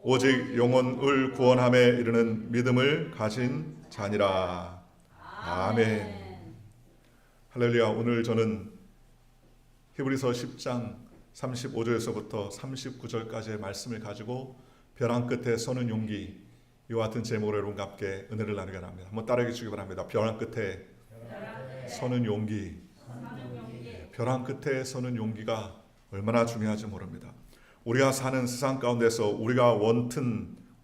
오직 영혼을 구원함에 이르는 믿음을 가진 자니라. 아멘. 할렐루야. 오늘 저는 히브리서 10장 35절에서부터 39절까지의 말씀을 가지고 벼랑 끝에 서는 용기, 이와 같은 제목으로 여러분과 함께 은혜를 나누게 합니다. 한번 따라해 주시기 바랍니다. 벼랑 끝에 서는 용기. 벼랑 끝에 서는 용기가 얼마나 중요한지 모릅니다. 우리가 사는 세상 가운데서 우리가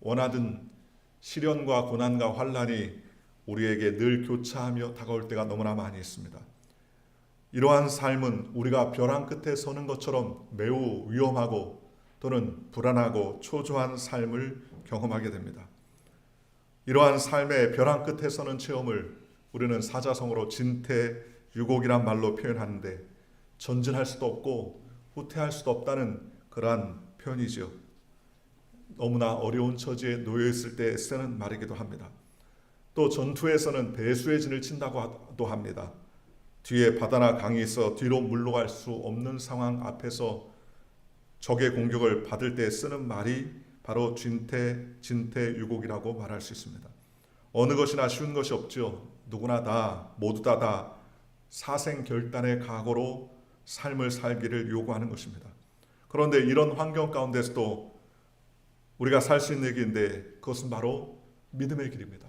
원하든 시련과 고난과 환난이 우리에게 늘 교차하며 다가올 때가 너무나 많이 있습니다. 이러한 삶은 우리가 벼랑 끝에 서는 것처럼 매우 위험하고 또는 불안하고 초조한 삶을 경험하게 됩니다. 이러한 삶의 벼랑 끝에 서는 체험을 우리는 사자성어로 진퇴유곡이란 말로 표현하는데, 전진할 수도 없고 후퇴할 수도 없다는 그러한 표현이죠. 너무나 어려운 처지에 놓여 있을 때 쓰는 말이기도 합니다. 또 전투에서는 배수의 진을 친다고도 합니다. 뒤에 바다나 강이 있어 뒤로 물러갈 수 없는 상황 앞에서 적의 공격을 받을 때 쓰는 말이 바로 진퇴유곡이라고 말할 수 있습니다. 어느 것이나 쉬운 것이 없죠. 누구나 다, 모두 다 사생결단의 각오로 삶을 살기를 요구하는 것입니다. 그런데 이런 환경 가운데서도 우리가 살 수 있는 길인데, 그것은 바로 믿음의 길입니다.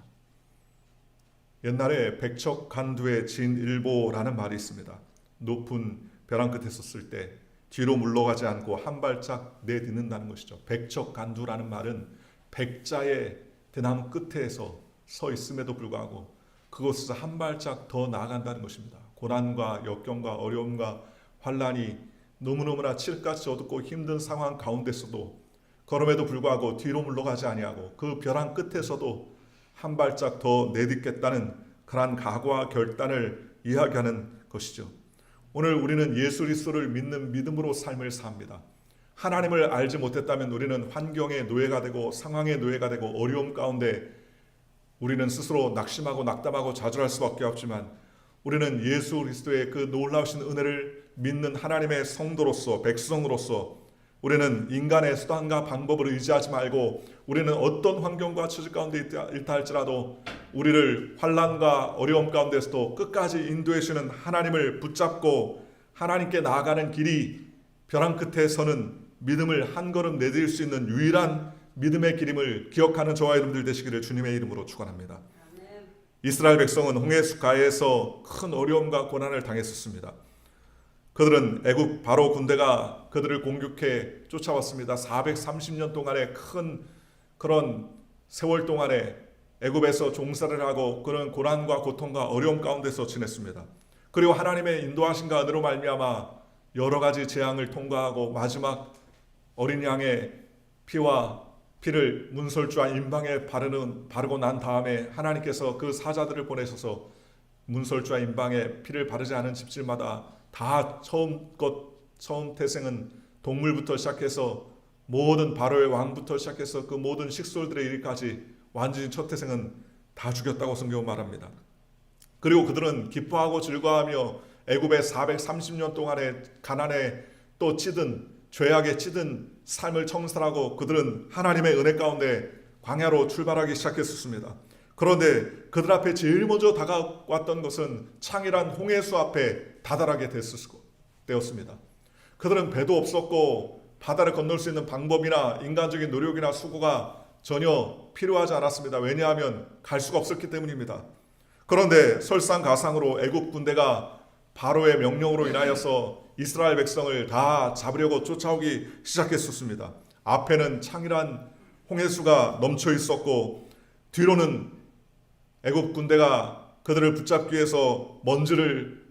옛날에 백척간두의 진일보라는 말이 있습니다. 높은 벼랑 끝에 섰을 때 뒤로 물러가지 않고 한 발짝 내딛는다는 것이죠. 백척간두라는 말은 백자의 대나무 끝에서 서 있음에도 불구하고 그곳에서 한 발짝 더 나아간다는 것입니다. 고난과 역경과 어려움과 환난이 너무너무나 칠까지 어둡고 힘든 상황 가운데서도 그럼에도 불구하고 뒤로 물러가지 아니하고 그 벼랑 끝에서도 한 발짝 더 내딛겠다는 그러한 각오와 결단을 이야기하는 것이죠. 오늘 우리는 예수 그리스도를 믿는 믿음으로 삶을 삽니다. 하나님을 알지 못했다면 우리는 환경의 노예가 되고 상황의 노예가 되고 어려움 가운데 우리는 스스로 낙심하고 낙담하고 좌절할 수밖에 없지만, 우리는 예수 그리스도의 그 놀라우신 은혜를 믿는 하나님의 성도로서, 백성으로서 우리는 인간의 수단과 방법을 의지하지 말고, 우리는 어떤 환경과 처지 가운데 있다 할지라도 우리를 환난과 어려움 가운데서도 끝까지 인도해 주시는 하나님을 붙잡고 하나님께 나아가는 길이 벼랑 끝에 서는 믿음을 한 걸음 내딜 수 있는 유일한 믿음의 길임을 기억하는 저와 여러분들 되시기를 주님의 이름으로 축원합니다. 이스라엘 백성은 홍해수가에서 큰 어려움과 고난을 당했었습니다. 그들은 애굽 바로 군대가 그들을 공격해 쫓아왔습니다. 430년 동안의 큰 그런 세월 동안에 애굽에서 종살이를 하고 그런 고난과 고통과 어려움 가운데서 지냈습니다. 그리고 하나님의 인도하심과 은혜로 말미암아 여러 가지 재앙을 통과하고 마지막 어린 양의 피를 문설주와 임방에 바르고 난 다음에 하나님께서 그 사자들을 보내셔서 문설주와 임방에 피를 바르지 않은 집집마다 다 처음 태생은 동물부터 시작해서 모든 바로의 왕부터 시작해서 그 모든 식솔들의 일까지 완전히 첫 태생은 다 죽였다고 성경은 말합니다. 그리고 그들은 기뻐하고 즐거워하며 애굽의 430년 동안의 가난에 또 찌든 죄악에 찌든 삶을 청산하고 그들은 하나님의 은혜 가운데 광야로 출발하기 시작했었습니다. 그런데 그들 앞에 제일 먼저 다가왔던 것은 창이란 홍해수 앞에 다다르게 되었습니다. 그들은 배도 없었고 바다를 건널 수 있는 방법이나 인간적인 노력이나 수고가 전혀 필요하지 않았습니다. 왜냐하면 갈 수가 없었기 때문입니다. 그런데 설상가상으로 애굽 군대가 바로의 명령으로 인하여서 이스라엘 백성을 다 잡으려고 쫓아오기 시작했었습니다. 앞에는 창이란 홍해수가 넘쳐 있었고 뒤로는 애굽 군대가 그들을 붙잡기 위해서 먼지를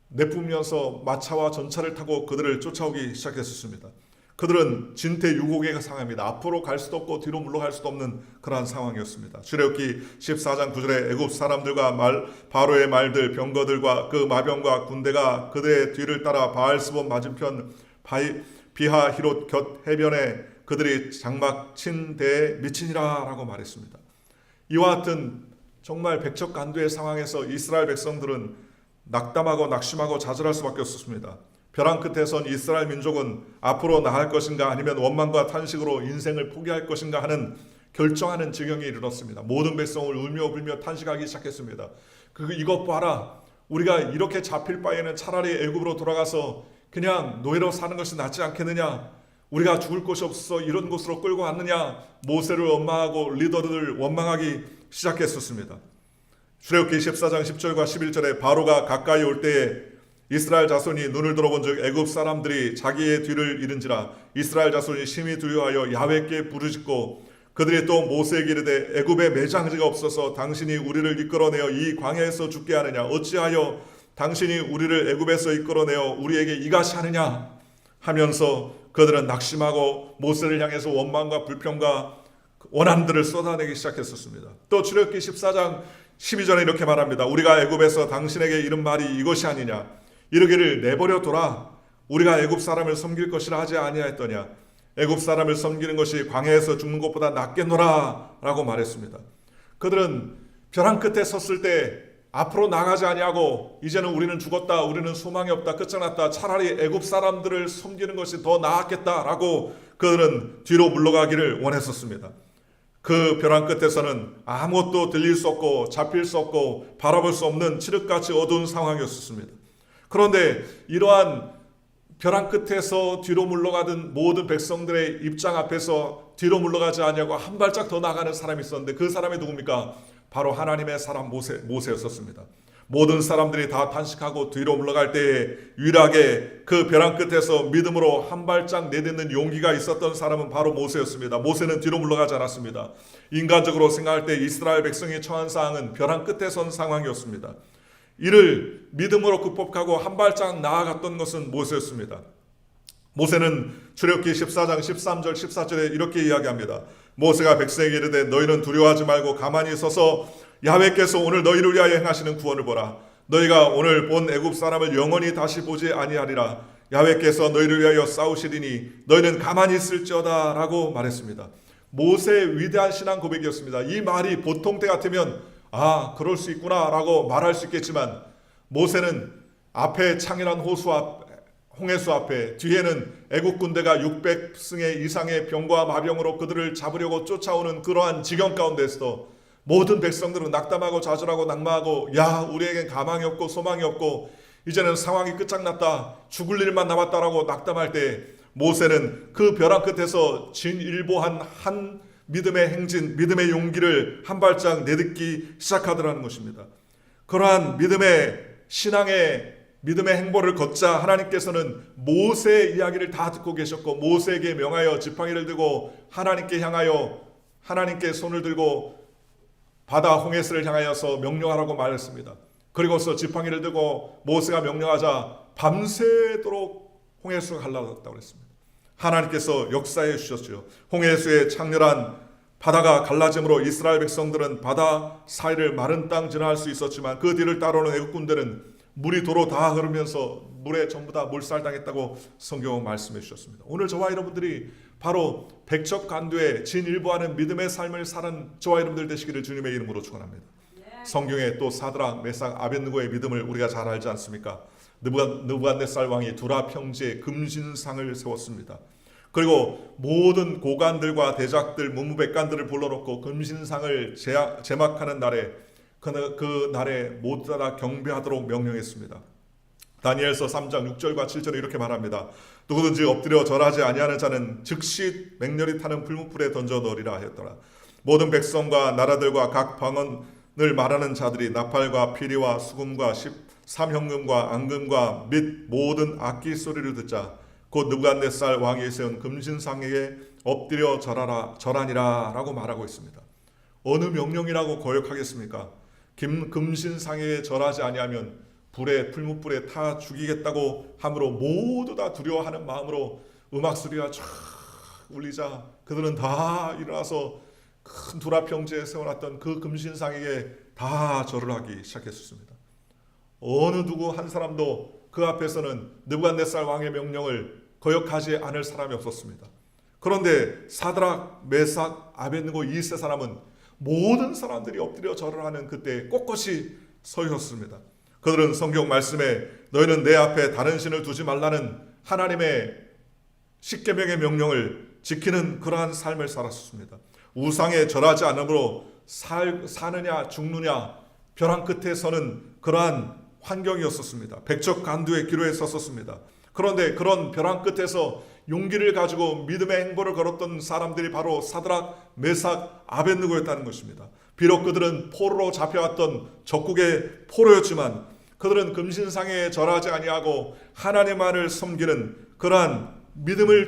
내뿜으면서 마차와 전차를 타고 그들을 쫓아오기 시작했었습니다. 그들은 진퇴유곡의 상황입니다. 앞으로 갈 수도 없고 뒤로 물러갈 수도 없는 그러한 상황이었습니다. 출애굽기 14장 9절에 애굽 사람들과 바로의 말들 병거들과 그 마병과 군대가 그들의 뒤를 따라 바알스본 맞은편 비하히롯 곁 해변에 그들이 장막 친 데에 미치니라 라고 말했습니다. 이와 같은 정말 백척간두의 상황에서 이스라엘 백성들은 낙담하고 낙심하고 좌절할 수밖에 없었습니다. 벼랑 끝에 선 이스라엘 민족은 앞으로 나갈 것인가 아니면 원망과 탄식으로 인생을 포기할 것인가 하는 결정하는 지경에 이르렀습니다. 모든 백성을 울며 불며 탄식하기 시작했습니다. 이것 봐라. 우리가 이렇게 잡힐 바에는 차라리 애굽으로 돌아가서 그냥 노예로 사는 것이 낫지 않겠느냐. 우리가 죽을 곳이 없어서 이런 곳으로 끌고 왔느냐. 모세를 원망하고 리더들을 원망하기 시작했었습니다. 출애굽기 14장 10절과 11절에 바로가 가까이 올 때에 이스라엘 자손이 눈을 들어본즉 애굽 사람들이 자기의 뒤를 잃은지라 이스라엘 자손이 심히 두려워하여 야훼께 부르짖고 그들이 또 모세에게 이르되 애굽에 매장지가 없어서 당신이 우리를 이끌어내어 이 광야에서 죽게 하느냐 어찌하여 당신이 우리를 애굽에서 이끌어내어 우리에게 이같이 하느냐 하면서 그들은 낙심하고 모세를 향해서 원망과 불평과 원한들을 쏟아내기 시작했었습니다. 또 출애굽기 14장 12절에 이렇게 말합니다. 우리가 애굽에서 당신에게 이른 말이 이것이 아니냐 이르기를 내버려 둬라 우리가 애굽 사람을 섬길 것이라 하지 아니하였더냐 애굽 사람을 섬기는 것이 광야에서 죽는 것보다 낫겠노라 라고 말했습니다. 그들은 벼랑 끝에 섰을 때 앞으로 나가지 아니하고 이제는 우리는 죽었다 우리는 소망이 없다 끝장났다 차라리 애굽 사람들을 섬기는 것이 더 나았겠다라고 그들은 뒤로 물러가기를 원했었습니다. 그 벼랑 끝에서는 아무것도 들릴 수 없고 잡힐 수 없고 바라볼 수 없는 칠흑같이 어두운 상황이었습니다. 그런데 이러한 벼랑 끝에서 뒤로 물러가던 모든 백성들의 입장 앞에서 뒤로 물러가지 아니하고 한 발짝 더 나가는 사람이 있었는데 그 사람이 누굽니까? 바로 하나님의 사람 모세였었습니다. 모든 사람들이 다 탄식하고 뒤로 물러갈 때에 유일하게 그 벼랑 끝에서 믿음으로 한 발짝 내딛는 용기가 있었던 사람은 바로 모세였습니다. 모세는 뒤로 물러가지 않았습니다. 인간적으로 생각할 때 이스라엘 백성이 처한 상황은 벼랑 끝에 선 상황이었습니다. 이를 믿음으로 극복하고 한 발짝 나아갔던 것은 모세였습니다. 모세는 출애굽기 14장 13절 14절에 이렇게 이야기합니다. 모세가 백성에게 이르되 너희는 두려워하지 말고 가만히 서서 야훼께서 오늘 너희를 위하여 행하시는 구원을 보라. 너희가 오늘 본 애굽 사람을 영원히 다시 보지 아니하리라. 야훼께서 너희를 위하여 싸우시리니 너희는 가만히 있을지어다 라고 말했습니다. 모세의 위대한 신앙 고백이었습니다. 이 말이 보통 때 같으면 그럴 수 있구나 라고 말할 수 있겠지만 모세는 앞에 창이란 홍해수 앞에 뒤에는 애국 군대가 600승의 이상의 병과 마병으로 그들을 잡으려고 쫓아오는 그러한 지경 가운데서 모든 백성들은 낙담하고 좌절하고 낙마하고 우리에겐 가망이 없고 소망이 없고 이제는 상황이 끝장났다 죽을 일만 남았다라고 낙담할 때 모세는 그 벼랑 끝에서 진일보한 한 믿음의 행진, 믿음의 용기를 한 발짝 내딛기 시작하더라는 것입니다. 그러한 믿음의 신앙의 믿음의 행보를 걷자 하나님께서는 모세의 이야기를 다 듣고 계셨고 모세에게 명하여 지팡이를 들고 하나님께 향하여 하나님께 손을 들고 바다 홍해수를 향하여서 명령하라고 말했습니다. 그리고서 지팡이를 들고 모세가 명령하자 밤새도록 홍해수가 갈라졌다고 그랬습니다. 하나님께서 역사해 주셨죠. 홍해수의 창렬한 바다가 갈라짐으로 이스라엘 백성들은 바다 사이를 마른 땅 지나갈 수 있었지만 그 뒤를 따라오는 애국 군대는 물이 도로 다 흐르면서 물에 전부 다 몰살당했다고 성경은 말씀해 주셨습니다. 오늘 저와 여러분들이 바로 백척간두에 진일보하는 믿음의 삶을 사는 저와 여러분들 되시기를 주님의 이름으로 축원합니다. 성경에 또 사드락, 메삭, 아벳느고의 믿음을 우리가 잘 알지 않습니까? 느부갓네살 왕이 두라 평지에 금신상을 세웠습니다. 그리고 모든 고관들과 대작들, 문무백관들을 불러놓고 금신상을 제막하는 날에 그 날에 모두 다 경배하도록 명령했습니다. 다니엘서 3장 6절과 7절에 이렇게 말합니다. 누구든지 엎드려 절하지 아니하는 자는 즉시 맹렬히 타는 풀무불에 던져 넣으리라 하였더라. 모든 백성과 나라들과 각 방언을 말하는 자들이 나팔과 피리와 수금과 삼형금과 앙금과 및 모든 악기 소리를 듣자 곧 느부갓네살 왕이 세운 금신상에게 엎드려 절하니라 라고 말하고 있습니다. 어느 명령이라고 거역하겠습니까? 금신상에 절하지 아니하면 풀무불에 타 죽이겠다고 함으로 모두 다 두려워하는 마음으로 음악소리가 쫙 울리자 그들은 다 일어나서 큰 두라평지에 세워놨던 그 금신상에게 다 절을 하기 시작했습니다. 어느 누구 한 사람도 그 앞에서는 느부갓네살 왕의 명령을 거역하지 않을 사람이 없었습니다. 그런데 사드락, 메삭, 아벳느고 이 세 사람은 모든 사람들이 엎드려 절을 하는 그때 꼿꼿이 서 있었습니다. 그들은 성경 말씀에 너희는 내 앞에 다른 신을 두지 말라는 하나님의 십계명의 명령을 지키는 그러한 삶을 살았습니다. 우상에 절하지 않으므로 사느냐 죽느냐 벼랑 끝에 서는 그러한 환경이었었습니다. 백척간두의 기로에 섰었습니다. 그런데 그런 벼랑 끝에서 용기를 가지고 믿음의 행보를 걸었던 사람들이 바로 사드락, 메삭, 아벳느고였다는 것입니다. 비록 그들은 포로로 잡혀왔던 적국의 포로였지만 그들은 금신상에 절하지 아니하고 하나님만을 섬기는 그러한 믿음을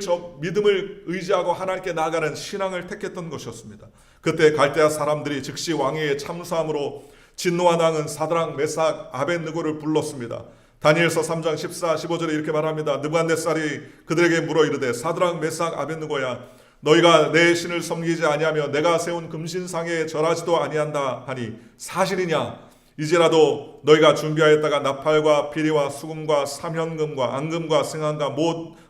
의지하고 하나님께 나아가는 신앙을 택했던 것이었습니다. 그때 갈대아 사람들이 즉시 왕에게 참소함으로 진노와 낭은 사드락, 메삭, 아벳느고를 불렀습니다. 다니엘서 3장 14, 15절에 이렇게 말합니다. 느부갓네살이 그들에게 물어 이르되 사드락, 메삭, 아벳느고야 너희가 내 신을 섬기지 아니하며 내가 세운 금신상에 절하지도 아니한다 하니 사실이냐? 이제라도 너희가 준비하였다가 나팔과 피리와 수금과 삼현금과 앙금과 승한과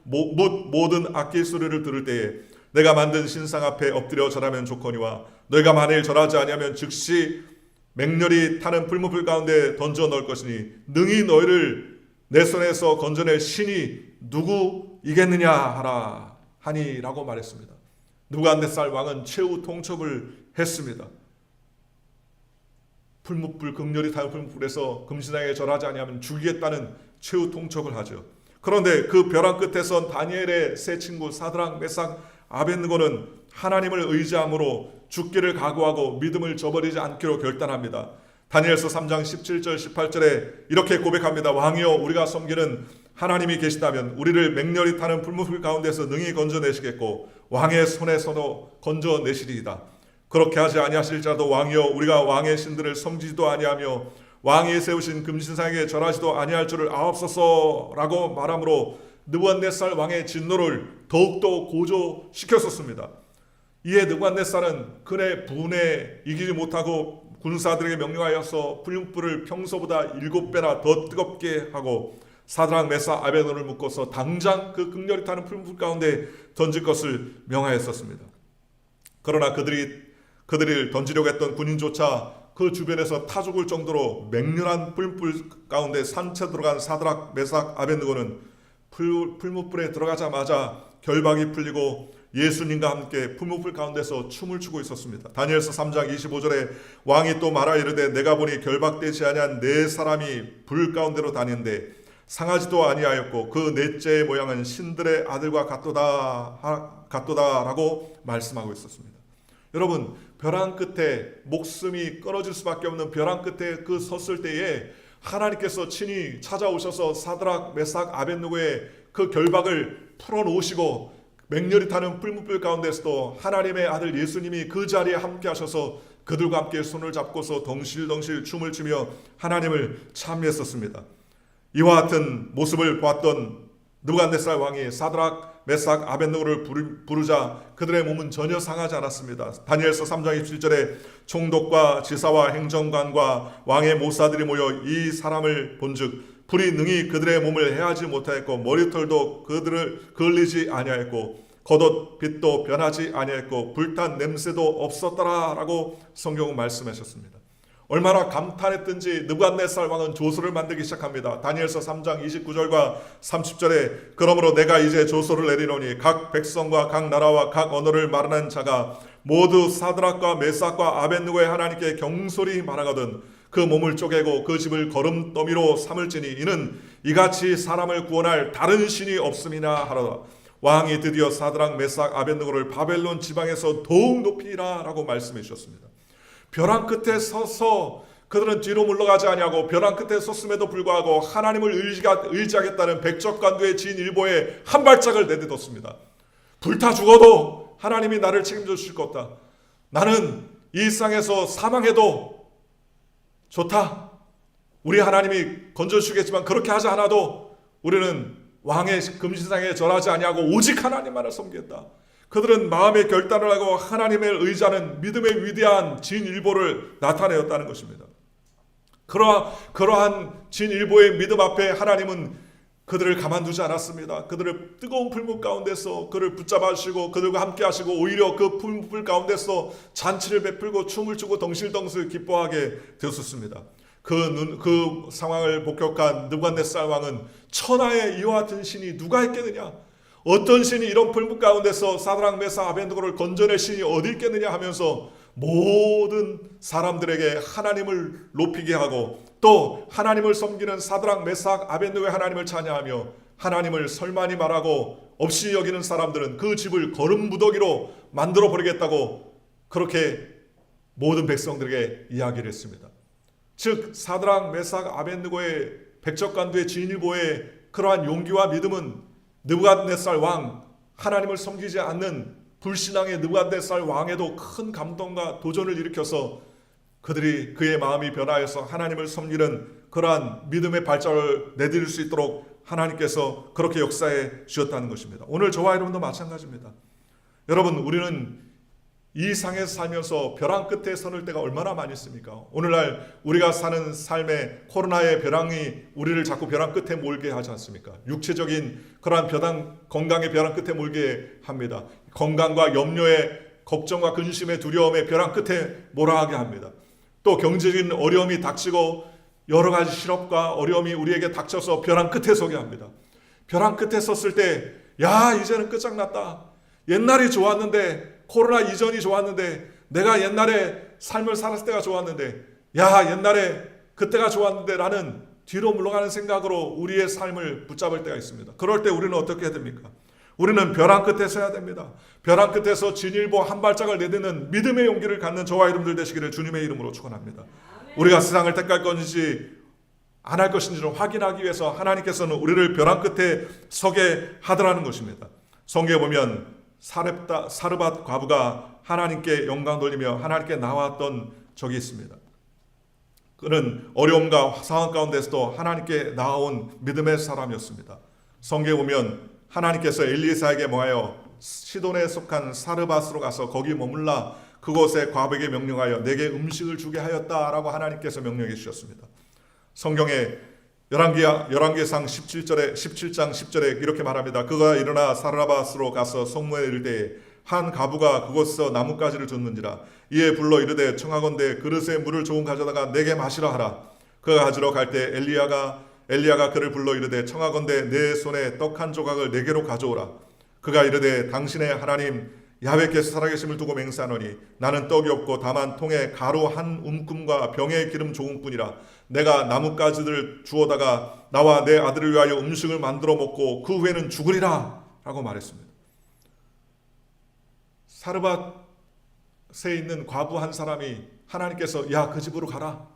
모든 악기 소리를 들을 때에 내가 만든 신상 앞에 엎드려 절하면 좋거니와 너희가 만일 절하지 아니하면 즉시 맹렬히 타는 풀무불 가운데 던져 넣을 것이니 능히 너희를 내 손에서 건져낼 신이 누구이겠느냐 하라 하니라고 말했습니다. 느부갓네살 왕은 최후 통첩을 했습니다. 풀무불 극렬히 타는 풀무불에서 금신상에 절하지 아니하면 죽이겠다는 최후 통첩을 하죠. 그런데 그 벼랑 끝에 선 다니엘의 세 친구 사드락, 메삭, 아벳느고는 하나님을 의지함으로 죽기를 각오하고 믿음을 저버리지 않기로 결단합니다. 다니엘서 3장 17절 18절에 이렇게 고백합니다. 왕이여 우리가 섬기는 하나님이 계시다면 우리를 맹렬히 타는 풀무불 가운데서 능히 건져내시겠고 왕의 손에서도 건져내시리이다. 그렇게 하지 아니하실지라도 왕이여 우리가 왕의 신들을 섬기지도 아니하며 왕이 세우신 금신상에 절하지도 아니할 줄을 아옵소서라고 말함으로 느부갓네살 왕의 진노를 더욱더 고조시켰었습니다. 이에 느부갓네살은 그의 분에 이기지 못하고 군사들에게 명령하여서 풀무불을 평소보다 7배나 더 뜨겁게 하고 사드락, 메삭, 아벳느고를 묶어서 당장 그 극렬히 타는 풀무불 가운데 던질 것을 명하였었습니다. 그러나 그들을 던지려고 했던 군인조차 그 주변에서 타 죽을 정도로 맹렬한 풀무불 가운데 산채 들어간 사드락, 메삭, 아벳느고는 풀무불에 들어가자마자 결박이 풀리고 예수님과 함께 풀무불 가운데서 춤을 추고 있었습니다. 다니엘서 3장 25절에 왕이 또 말하 이르되 내가 보니 결박되지 아니한 네 사람이 불 가운데로 다니는데 상하지도 아니하였고 그 넷째의 모양은 신들의 아들과 같도다라고 말씀하고 있었습니다. 여러분, 벼랑 끝에 목숨이 끊어질 수밖에 없는 벼랑 끝에 그 섰을 때에 하나님께서 친히 찾아오셔서 사드락, 메삭, 아벳느고의 그 결박을 풀어놓으시고 맹렬히 타는 풀무불 가운데서도 하나님의 아들 예수님이 그 자리에 함께 하셔서 그들과 함께 손을 잡고서 덩실덩실 춤을 추며 하나님을 찬미했었습니다. 이와 같은 모습을 보았던 느부갓네살 왕이 사드락, 메삭, 아벳느고를 부르자 그들의 몸은 전혀 상하지 않았습니다. 다니엘서 3장 27절에 총독과 지사와 행정관과 왕의 모사들이 모여 이 사람을 본즉 불이 능히 그들의 몸을 해하지 못하였고 머리털도 그들을 그을리지 아니하였고 겉옷 빛도 변하지 아니하였고 불탄 냄새도 없었더라라고 성경은 말씀하셨습니다. 얼마나 감탄했든지 느부갓네살 왕은 조소를 만들기 시작합니다. 다니엘서 3장 29절과 30절에 그러므로 내가 이제 조소를 내리노니 각 백성과 각 나라와 각 언어를 말하는 자가 모두 사드락과 메삭과 아벳느고의 하나님께 경솔히 말하거든 그 몸을 쪼개고 그 집을 거름더미로 삼을지니 이는 이같이 사람을 구원할 다른 신이 없음이나 하라. 왕이 드디어 사드락, 메삭, 아벳느고를 바벨론 지방에서 더욱 높이라 라고 말씀해 주셨습니다. 벼랑 끝에 서서 그들은 뒤로 물러가지 아니하고 벼랑 끝에 섰음에도 불구하고 하나님을 의지하겠다는 백척간두의 진일보에 한 발짝을 내딛었습니다. 불타 죽어도 하나님이 나를 책임져 주실 것 없다. 나는 이 일상에서 사망해도 좋다. 우리 하나님이 건져주시겠지만 그렇게 하지 않아도 우리는 왕의 금신상에 절하지 아니하고 오직 하나님만을 섬기겠다. 그들은 마음의 결단을 하고 하나님을 의지하는 믿음의 위대한 진일보를 나타내었다는 것입니다. 그러한 진일보의 믿음 앞에 하나님은 그들을 가만두지 않았습니다. 그들을 뜨거운 풀무 가운데서 그를 붙잡아 주시고 그들과 함께 하시고 오히려 그 풀무 가운데서 잔치를 베풀고 춤을 추고 덩실덩실 기뻐하게 되었습니다. 그 상황을 목격한 느부갓네살 왕은 천하에 이와 같은 신이 누가 있겠느냐? 어떤 신이 이런 불문 가운데서 사드락 메삭 아벤느고를 건져낼 신이 어디 있겠느냐 하면서 모든 사람들에게 하나님을 높이게 하고 또 하나님을 섬기는 사드락 메삭 아벤느고의 하나님을 찬양하며 하나님을 설마니 말하고 없이 여기는 사람들은 그 집을 거름무더기로 만들어 버리겠다고 그렇게 모든 백성들에게 이야기를 했습니다. 즉 사드락 메삭 아벤느고의 백적간두의 진일보의 그러한 용기와 믿음은 느부갓네살 왕, 하나님을 섬기지 않는 불신앙의 느부갓네살 왕에도 큰 감동과 도전을 일으켜서 그들이 그의 마음이 변화해서 하나님을 섬기는 그러한 믿음의 발자를 내디딜 수 있도록 하나님께서 그렇게 역사해 주셨다는 것입니다. 오늘 저와 여러분도 마찬가지입니다. 여러분, 우리는 이 상에서 살면서 벼랑 끝에 서는 때가 얼마나 많이 있습니까? 오늘날 우리가 사는 삶에 코로나의 벼랑이 우리를 자꾸 벼랑 끝에 몰게 하지 않습니까? 육체적인 그러한 건강의 벼랑 끝에 몰게 합니다. 건강과 염려의 걱정과 근심의 두려움의 벼랑 끝에 몰아가게 합니다. 또 경제적인 어려움이 닥치고 여러 가지 실업과 어려움이 우리에게 닥쳐서 벼랑 끝에 서게 합니다. 벼랑 끝에 섰을 때 야, 이제는 끝장났다. 옛날이 좋았는데, 코로나 이전이 좋았는데, 내가 옛날에 삶을 살았을 때가 좋았는데, 야, 옛날에 그때가 좋았는데 라는 뒤로 물러가는 생각으로 우리의 삶을 붙잡을 때가 있습니다. 그럴 때 우리는 어떻게 해야 됩니까? 우리는 벼랑 끝에 서야 됩니다. 벼랑 끝에서 진일보 한 발짝을 내딛는 믿음의 용기를 갖는 저와 여러분들 되시기를 주님의 이름으로 축원합니다. 우리가 세상을 택할 건지 안 할 것인지를 확인하기 위해서 하나님께서는 우리를 벼랑 끝에 서게 하더라는 것입니다. 성경에 보면 사르밧 과부가 하나님께 영광 돌리며 하나님께 나왔던 적이 있습니다. 그는 어려움과 상황 가운데서도 하나님께 나아온 믿음의 사람이었습니다. 성경에 보면 하나님께서 엘리사에게 모하여 시돈에 속한 사르밧으로 가서 거기 머물라 그곳에 과부에게 명령하여 내게 음식을 주게 하였다라고 하나님께서 명령해 주셨습니다. 성경에 열왕기상 17장 10절에 이렇게 말합니다. 그가 일어나 사르밧으로 가서 성문에 이를 때에 한 과부가 그곳에서 나뭇가지를 줬는지라 이에 불러 이르되 청하건대 그릇에 물을 조금 가져다가 내게 마시라 하라. 그가 가지러 갈 때 엘리야가 그를 불러 이르되 청하건대 내 손에 떡 한 조각을 내게로 가져오라. 그가 이르되 당신의 하나님 야훼께서 살아계심을 두고 맹세하노니 나는 떡이 없고 다만 통에 가루 한 움큼과 병에 기름 조금뿐이라. 내가 나뭇가지를 주워다가 나와 내 아들을 위하여 음식을 만들어 먹고 그 후에는 죽으리라 라고 말했습니다. 사르밧에 있는 과부 한 사람이 하나님께서 야, 그 집으로 가라.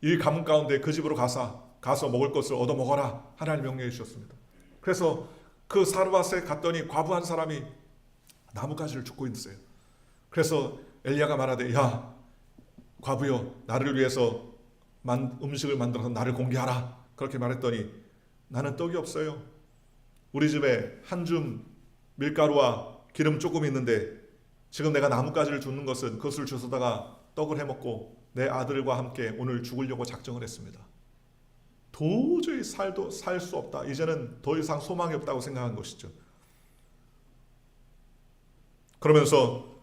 이 가문 가운데 그 집으로 가서 먹을 것을 얻어 먹어라. 하나님 명령해 주셨습니다. 그래서 그 사르밧에 갔더니 과부 한 사람이 나뭇가지를 줍고 있어요. 그래서 엘리야가 말하되 야, 과부여, 나를 위해서 음식을 만들어서 나를 공개하라. 그렇게 말했더니 나는 떡이 없어요. 우리 집에 한 줌 밀가루와 기름 조금 있는데 지금 내가 나뭇가지를 줍는 것은 그것을 주워다가 떡을 해먹고 내 아들과 함께 오늘 죽으려고 작정을 했습니다. 도저히 살 수 없다. 이제는 더 이상 소망이 없다고 생각한 것이죠. 그러면서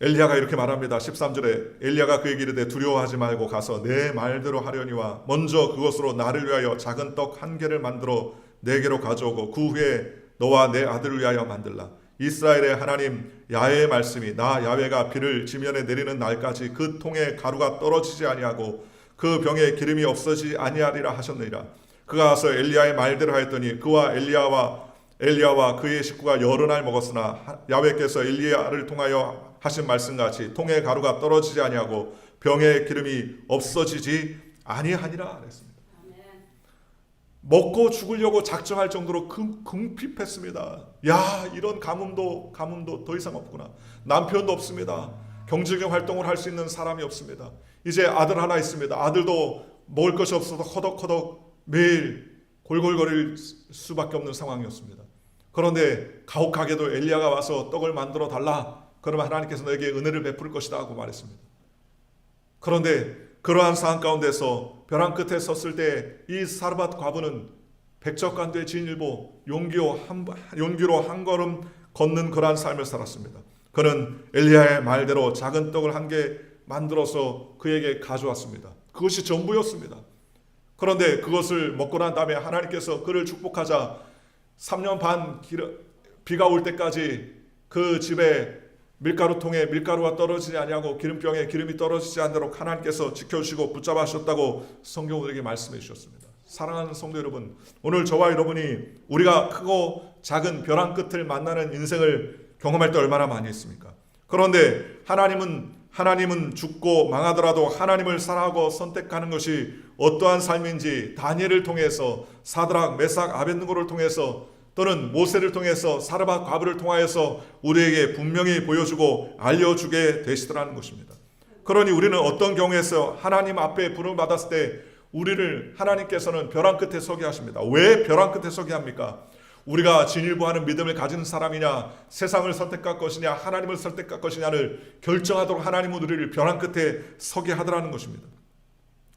엘리야가 이렇게 말합니다. 13절에 엘리야가 그에게 이르되 두려워하지 말고 가서 내 말대로 하려니와 먼저 그것으로 나를 위하여 작은 떡 한 개를 만들어 내게로 가져오고 그 후에 너와 내 아들을 위하여 만들라. 이스라엘의 하나님 야훼의 말씀이 나 야훼가 비를 지면에 내리는 날까지 그 통에 가루가 떨어지지 아니하고 그 병에 기름이 없어지지 아니하리라 하셨느니라. 그가 가서 엘리야의 말대로 하였더니 그와 엘리야와 그의 식구가 여러 날 먹었으나 야훼께서 엘리야를 통하여 하신 말씀같이 통에 가루가 떨어지지 아니하고 병에 기름이 없어지지 아니하니라 그랬습니다. 먹고 죽으려고 작정할 정도로 궁핍했습니다. 야, 이런 가뭄도 더 이상 없구나. 남편도 없습니다. 경제적 활동을 할 수 있는 사람이 없습니다. 이제 아들 하나 있습니다. 아들도 먹을 것이 없어서 허덕허덕 매일 골골거릴 수밖에 없는 상황이었습니다. 그런데 가혹하게도 엘리야가 와서 떡을 만들어 달라. 그러면 하나님께서 너에게 은혜를 베풀 것이다 하고 말했습니다. 그런데 그러한 상황 가운데서 벼랑 끝에 섰을 때 이 사르밧 과부는 백적간두의 진일보 용기로 한 걸음 걷는 그러한 삶을 살았습니다. 그는 엘리야의 말대로 작은 떡을 한 개 만들어서 그에게 가져왔습니다. 그것이 전부였습니다. 그런데 그것을 먹고 난 다음에 하나님께서 그를 축복하자 3년 반 비가 올 때까지 그 집에 밀가루통에 밀가루가 떨어지지 아니하고 기름병에 기름이 떨어지지 않도록 하나님께서 지켜주시고 붙잡아 주셨다고 성경 우리에게 말씀해 주셨습니다. 사랑하는 성도 여러분, 오늘 저와 여러분이 우리가 크고 작은 벼랑 끝을 만나는 인생을 경험할 때 얼마나 많이 있습니까? 그런데 하나님은 죽고 망하더라도 하나님을 사랑하고 선택하는 것이 어떠한 삶인지 다니엘을 통해서, 사드락, 메삭, 아벳느고를 통해서, 또는 모세를 통해서, 사르밧 과부를 통하여서 우리에게 분명히 보여주고 알려주게 되시더라는 것입니다. 그러니 우리는 어떤 경우에서 하나님 앞에 부름을 받았을 때 우리를 하나님께서는 벼랑 끝에 서게 하십니다. 왜 벼랑 끝에 서게 합니까? 우리가 진일보하는 믿음을 가진 사람이냐, 세상을 선택할 것이냐, 하나님을 선택할 것이냐를 결정하도록 하나님은 우리를 벼랑 끝에 서게 하더라는 것입니다.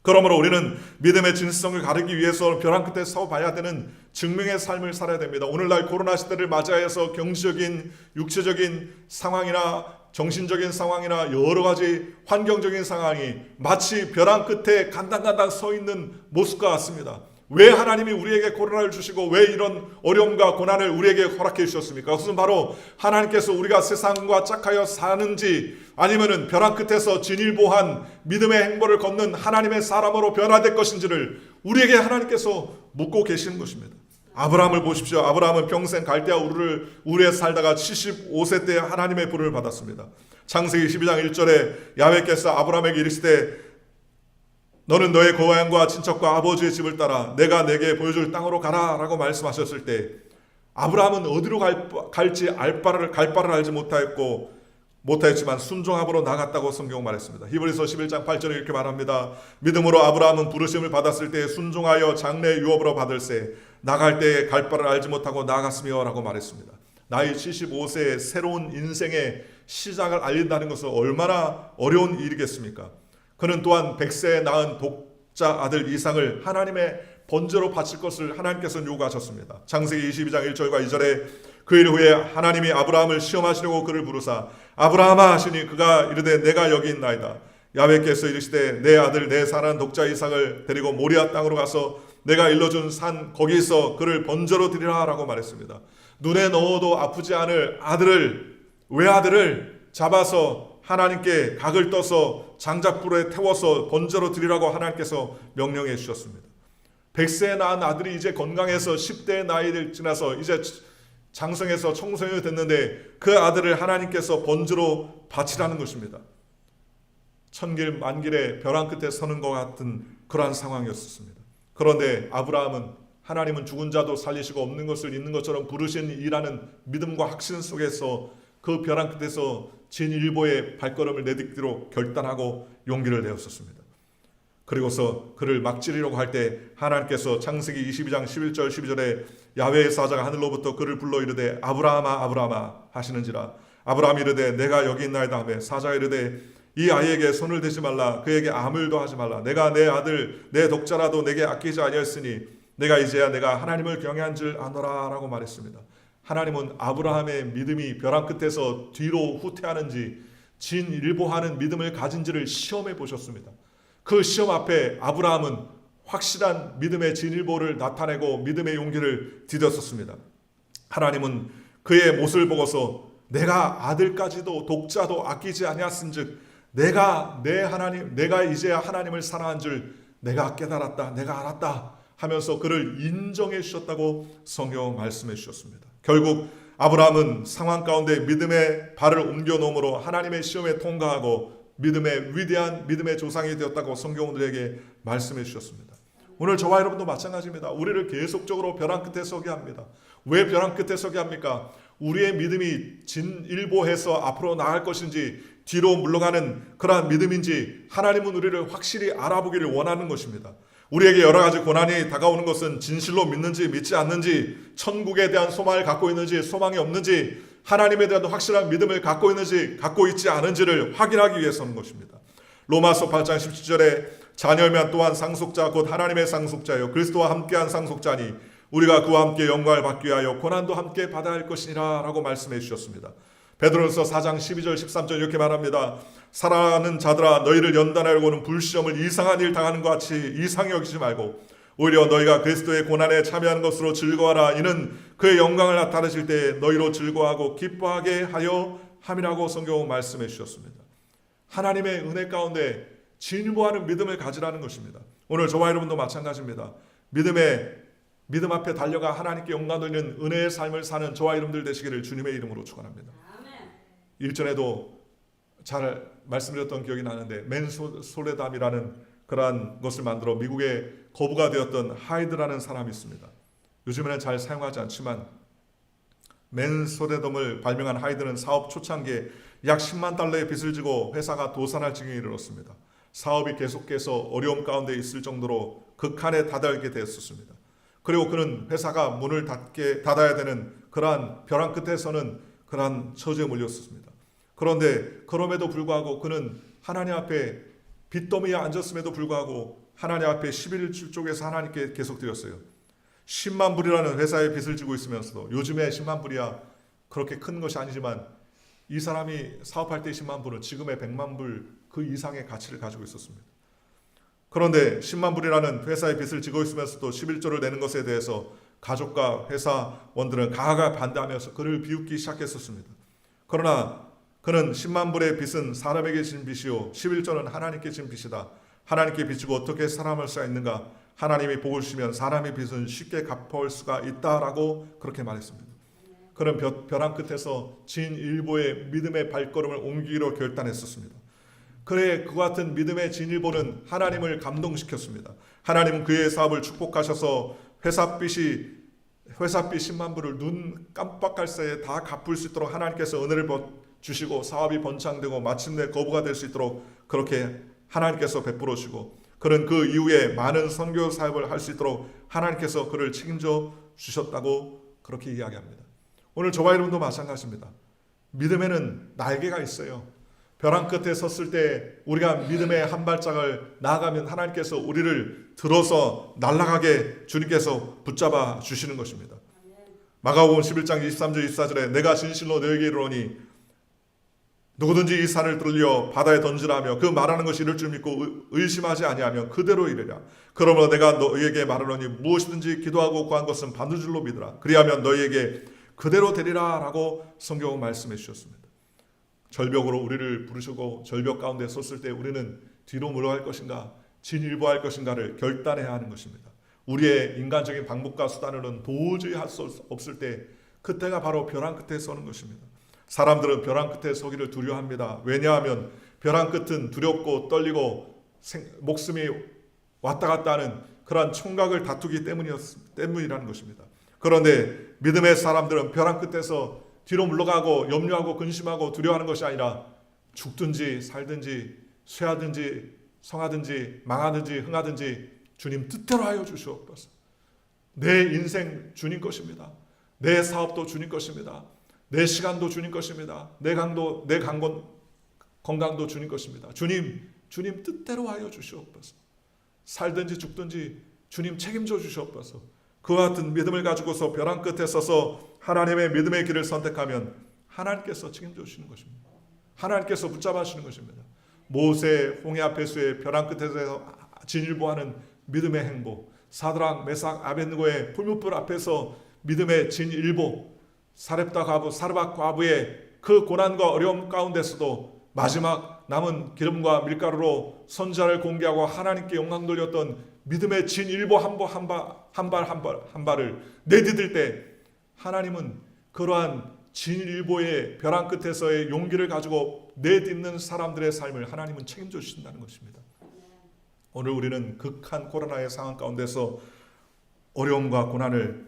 그러므로 우리는 믿음의 진실성을 가르기 위해서 벼랑 끝에 서봐야 되는 증명의 삶을 살아야 됩니다. 오늘날 코로나 시대를 맞이하여서 경제적인, 육체적인 상황이나 정신적인 상황이나 여러 가지 환경적인 상황이 마치 벼랑 끝에 간당간당 서 있는 모습과 같습니다. 왜 하나님이 우리에게 코로나를 주시고 왜 이런 어려움과 고난을 우리에게 허락해 주셨습니까? 그것은 바로 하나님께서 우리가 세상과 짝하여 사는지 아니면은 벼랑 끝에서 진일보한 믿음의 행보를 걷는 하나님의 사람으로 변화될 것인지를 우리에게 하나님께서 묻고 계시는 것입니다. 아브라함을 보십시오. 아브라함은 평생 갈대아 우르에 살다가 75세 때 하나님의 부름을 받았습니다. 창세기 12장 1절에 야훼께서 아브라함에게 이르시되 너는 너의 고향과 친척과 아버지의 집을 따라 내가 내게 보여줄 땅으로 가라 라고 말씀하셨을 때 아브라함은 어디로 갈지 갈 바를 알지 못하였지만 순종함으로 나갔다고 성경은 말했습니다. 히브리서 11장 8절에 이렇게 말합니다. 믿음으로 아브라함은 부르심을 받았을 때 순종하여 장래 유업으로 받을세 나갈 때에 갈 바를 알지 못하고 나갔으며 라고 말했습니다. 나이 75세의 새로운 인생의 시작을 알린다는 것은 얼마나 어려운 일이겠습니까? 그는 또한 100세에 낳은 독자 아들 이상을 하나님의 번제로 바칠 것을 하나님께서 요구하셨습니다. 창세기 22장 1절과 2절에 그 일 후에 하나님이 아브라함을 시험하시려고 그를 부르사 아브라함아 하시니 그가 이르되 내가 여기 있나이다. 야훼께서 이르시되 내 아들 내 사랑하는 독자 이삭을 데리고 모리아 땅으로 가서 내가 일러준 산 거기서 그를 번제로 드리라 라고 말했습니다. 눈에 넣어도 아프지 않을 외아들을 잡아서 하나님께 각을 떠서 장작불에 태워서 번제로 드리라고 하나님께서 명령해 주셨습니다. 100세에 낳은 아들이 이제 건강해서 10대의 나이를 지나서 이제 장성해서 청소년이 됐는데 그 아들을 하나님께서 번제로 바치라는 것입니다. 천길 만길에 벼랑 끝에 서는 것 같은 그러한 상황이었습니다. 그런데 하나님은 죽은 자도 살리시고 없는 것을 있는 것처럼 부르신 이라는 믿음과 확신 속에서 그 벼랑 끝에서 진일보의 발걸음을 내딛기로 결단하고 용기를 내었었습니다. 그리고서 그를 막 찌르려고 할 때 하나님께서 창세기 22장 11절 12절에 야훼의 사자가 하늘로부터 그를 불러 이르되 아브라함아 아브라함아 하시는지라 아브라함이 이르되 내가 여기 있나이다 하며 사자가 이르되 이 아이에게 손을 대지 말라 그에게 아무일도 하지 말라 내가 내 아들 내 독자라도 내게 아끼지 아니하였으니 내가 이제야 내가 하나님을 경외한 줄 아노라 라고 말했습니다. 하나님은 아브라함의 믿음이 벼랑 끝에서 뒤로 후퇴하는지 진일보하는 믿음을 가진지를 시험해 보셨습니다. 그 시험 앞에 아브라함은 확실한 믿음의 진일보를 나타내고 믿음의 용기를 디뎠었습니다. 하나님은 그의 모습을 보고서 내가 아들까지도 독자도 아끼지 아니하신즉 내가 이제야 하나님을 사랑한 줄 내가 깨달았다, 내가 알았다 하면서 그를 인정해 주셨다고 성경 말씀해 주셨습니다. 결국 아브라함은 상황 가운데 믿음의 발을 옮겨 놓음으로 하나님의 시험에 통과하고 위대한 믿음의 조상이 되었다고 성경 우리에게 말씀해 주셨습니다. 오늘 저와 여러분도 마찬가지입니다. 우리를 계속적으로 벼랑 끝에 서게 합니다. 왜 벼랑 끝에 서게 합니까? 우리의 믿음이 진일보해서 앞으로 나갈 것인지 뒤로 물러가는 그러한 믿음인지 하나님은 우리를 확실히 알아보기를 원하는 것입니다. 우리에게 여러 가지 고난이 다가오는 것은 진실로 믿는지 믿지 않는지, 천국에 대한 소망을 갖고 있는지 소망이 없는지, 하나님에 대한 확실한 믿음을 갖고 있는지 갖고 있지 않은지를 확인하기 위해서는 것입니다. 로마서 8장 17절에 자녀면 또한 상속자 곧 하나님의 상속자요 그리스도와 함께한 상속자니 우리가 그와 함께 영광을 받기 위하여 고난도 함께 받아야 할 것이니라 라고 말씀해 주셨습니다. 베드로전서 4장 12절 13절 이렇게 말합니다. 사랑하는 자들아 너희를 연단하려고는 불시험을 이상한 일 당하는 것 같이 이상히 여기지 말고 오히려 너희가 그리스도의 고난에 참여하는 것으로 즐거워하라. 이는 그의 영광을 나타내실 때 너희로 즐거워하고 기뻐하게 하여 함이라고 성경은 말씀해 주셨습니다. 하나님의 은혜 가운데 진보하는 믿음을 가지라는 것입니다. 오늘 저와 여러분도 마찬가지입니다. 믿음 앞에 달려가 하나님께 영광 돌리는 은혜의 삶을 사는 저와 여러분들 되시기를 주님의 이름으로 축원합니다. 일전에도 잘 말씀드렸던 기억이 나는데 맨소레담이라는 그러한 것을 만들어 미국의 거부가 되었던 하이드라는 사람이 있습니다. 요즘에는 잘 사용하지 않지만 맨소레담을 발명한 하이드는 사업 초창기에 약 10만 달러의 빚을 지고 회사가 도산할 지경에 이르렀습니다. 사업이 계속해서 어려움 가운데 있을 정도로 극한에 다다르게 되었습니다. 그리고 그는 회사가 문을 닫아야 되는 그러한 벼랑 끝에서는 그러한 처지에 몰렸습니다. 그런데 그럼에도 불구하고 그는 하나님 앞에 빚더미에 앉았음에도 불구하고 하나님 앞에 11일 쪽에서 하나님께 계속 드렸어요. 10만 불이라는 회사에 빚을 지고 있으면서도 요즘에 10만 불이야 그렇게 큰 것이 아니지만 이 사람이 사업할 때 10만 불은 지금의 100만 불 그 이상의 가치를 가지고 있었습니다. 그런데 10만 불이라는 회사의 빚을 지고 있으면서도 11조를 내는 것에 대해서 가족과 회사원들은 강하게 반대하면서 그를 비웃기 시작했었습니다. 그러나 그는 10만 불의 빚은 사람에게 진 빚이요 11조는 하나님께 진 빚이다. 하나님께 빚지고 어떻게 사람을 수 있는가? 하나님이 복을 주시면 사람의 빚은 쉽게 갚아올 수가 있다라고 그렇게 말했습니다. 그는 벼랑 끝에서 진일보의 믿음의 발걸음을 옮기기로 결단했었습니다. 그래 그와 같은 믿음의 진일보는 하나님을 감동시켰습니다. 하나님은 그의 사업을 축복하셔서 회사빚 10만 불을 눈 깜빡할 새에 다 갚을 수 있도록 하나님께서 은혜를 주시고 사업이 번창되고 마침내 거부가 될 수 있도록 그렇게 하나님께서 베풀어 주시고 그는 그 이후에 많은 선교 사역을 할 수 있도록 하나님께서 그를 책임져 주셨다고 그렇게 이야기합니다. 오늘 저와 여러분도 마찬가지입니다. 믿음에는 날개가 있어요. 벼랑 끝에 섰을 때 우리가 믿음의 한 발짝을 나아가면 하나님께서 우리를 들어서 날아가게 주님께서 붙잡아 주시는 것입니다. 마가복음 11장 23절 24절에 내가 진실로 너에게 이르노니 누구든지 이 산을 들려 바다에 던지라며 그 말하는 것이 이룰 줄 믿고 의심하지 아니하면 그대로 이르랴. 그러므로 내가 너희에게 말하노니 무엇이든지 기도하고 구한 것은 받는 줄로 믿으라. 그리하면 너희에게 그대로 되리라 라고 성경은 말씀해 주셨습니다. 절벽으로 우리를 부르시고 절벽 가운데 섰을 때 우리는 뒤로 물러갈 것인가 진일보할 것인가를 결단해야 하는 것입니다. 우리의 인간적인 방법과 수단으로는 도저히 할 수 없을 때 그때가 바로 벼랑 끝에 서는 것입니다. 사람들은 벼랑 끝에 서기를 두려워합니다. 왜냐하면 벼랑 끝은 두렵고 떨리고 목숨이 왔다 갔다 하는 그러한 총각을 다투기 때문이라는 것입니다. 그런데 믿음의 사람들은 벼랑 끝에서 뒤로 물러가고 염려하고 근심하고 두려워하는 것이 아니라 죽든지 살든지 쇠하든지 성하든지 망하든지 흥하든지 주님 뜻대로 하여 주시옵소서. 내 인생 주님 것입니다. 내 사업도 주님 것입니다. 내 시간도 주님 것입니다. 내 건강도 주님 것입니다. 주님 뜻대로 하여 주시옵소서. 살든지 죽든지 주님 책임져 주시옵소서. 그와 같은 믿음을 가지고서 벼랑 끝에 서서 하나님의 믿음의 길을 선택하면 하나님께서 책임져 주시는 것입니다. 하나님께서 붙잡아 주시는 것입니다. 모세 홍해 앞에서의 벼랑 끝에서 진일보하는 믿음의 행복, 사드락 메삭 아벳느고의 풀무불 앞에서 믿음의 진일보, 사렙다 과부 사르밧 과부의 그 고난과 어려움 가운데서도 마지막 남은 기름과 밀가루로 선지자를 공개하고 하나님께 영광 돌렸던 믿음의 진일보 한 발을 내디딜 때 하나님은 그러한 진일보의 벼랑 끝에서의 용기를 가지고 내딛는 사람들의 삶을 하나님은 책임져 주신다는 것입니다. 오늘 우리는 극한 코로나의 상황 가운데서 어려움과 고난을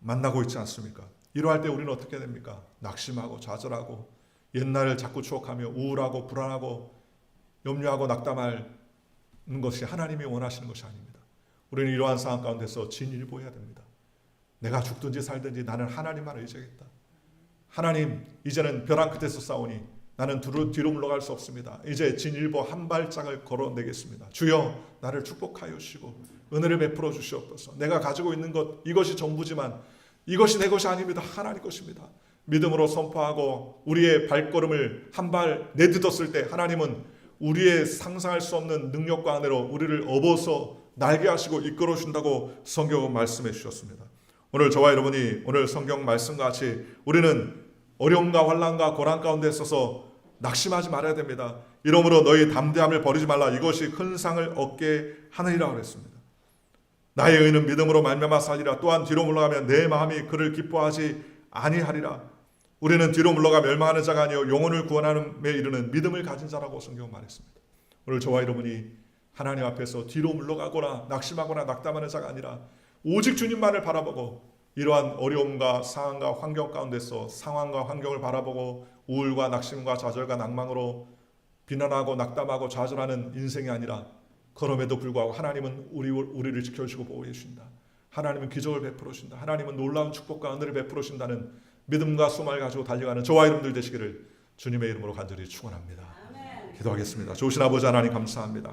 만나고 있지 않습니까? 이러할 때 우리는 어떻게 됩니까? 낙심하고 좌절하고 옛날을 자꾸 추억하며 우울하고 불안하고 염려하고 낙담하는 것이 하나님이 원하시는 것이 아닙니다. 우리는 이러한 상황 가운데서 진일보해야 됩니다. 내가 죽든지 살든지 나는 하나님만 의지하겠다. 하나님, 이제는 벼랑 끝에서 싸우니 나는 뒤로 물러갈 수 없습니다. 이제 진일보 한 발짝을 걸어내겠습니다. 주여 나를 축복하여 주시고 은혜를 베풀어 주시옵소서. 내가 가지고 있는 것 이것이 전부지만 이것이 내 것이 아닙니다. 하나님 것입니다. 믿음으로 선포하고 우리의 발걸음을 한 발 내딛었을 때 하나님은 우리의 상상할 수 없는 능력과 안으로 우리를 업어서 날게 하시고 이끌어 주신다고 성경은 말씀해 주셨습니다. 오늘 저와 여러분이 오늘 성경 말씀과 같이 우리는 어려움과 환난과 고난 가운데 있어서 낙심하지 말아야 됩니다. 이러므로 너희 담대함을 버리지 말라. 이것이 큰 상을 얻게 하느니라 그랬습니다. 나의 의는 믿음으로 말미암아 살리라. 또한 뒤로 물러가면 내 마음이 그를 기뻐하지 아니하리라. 우리는 뒤로 물러가 멸망하는 자가 아니요 영혼을 구원함에 이르는 믿음을 가진 자라고 성경은 말했습니다. 오늘 저와 여러분이 하나님 앞에서 뒤로 물러가거나 낙심하거나 낙담하는 자가 아니라 오직 주님만을 바라보고 이러한 어려움과 상황과 환경 가운데서 상황과 환경을 바라보고 우울과 낙심과 좌절과 낭망으로 비난하고 낙담하고 좌절하는 인생이 아니라 그럼에도 불구하고 하나님은 우리를 지켜주시고 보호해 주신다. 하나님은 기적을 베풀어 주신다. 하나님은 놀라운 축복과 은혜를 베풀어 주신다는 믿음과 소망을 가지고 달려가는 저와 여러분들 되시기를 주님의 이름으로 간절히 축원합니다. 기도하겠습니다. 좋으신 아버지 하나님 감사합니다.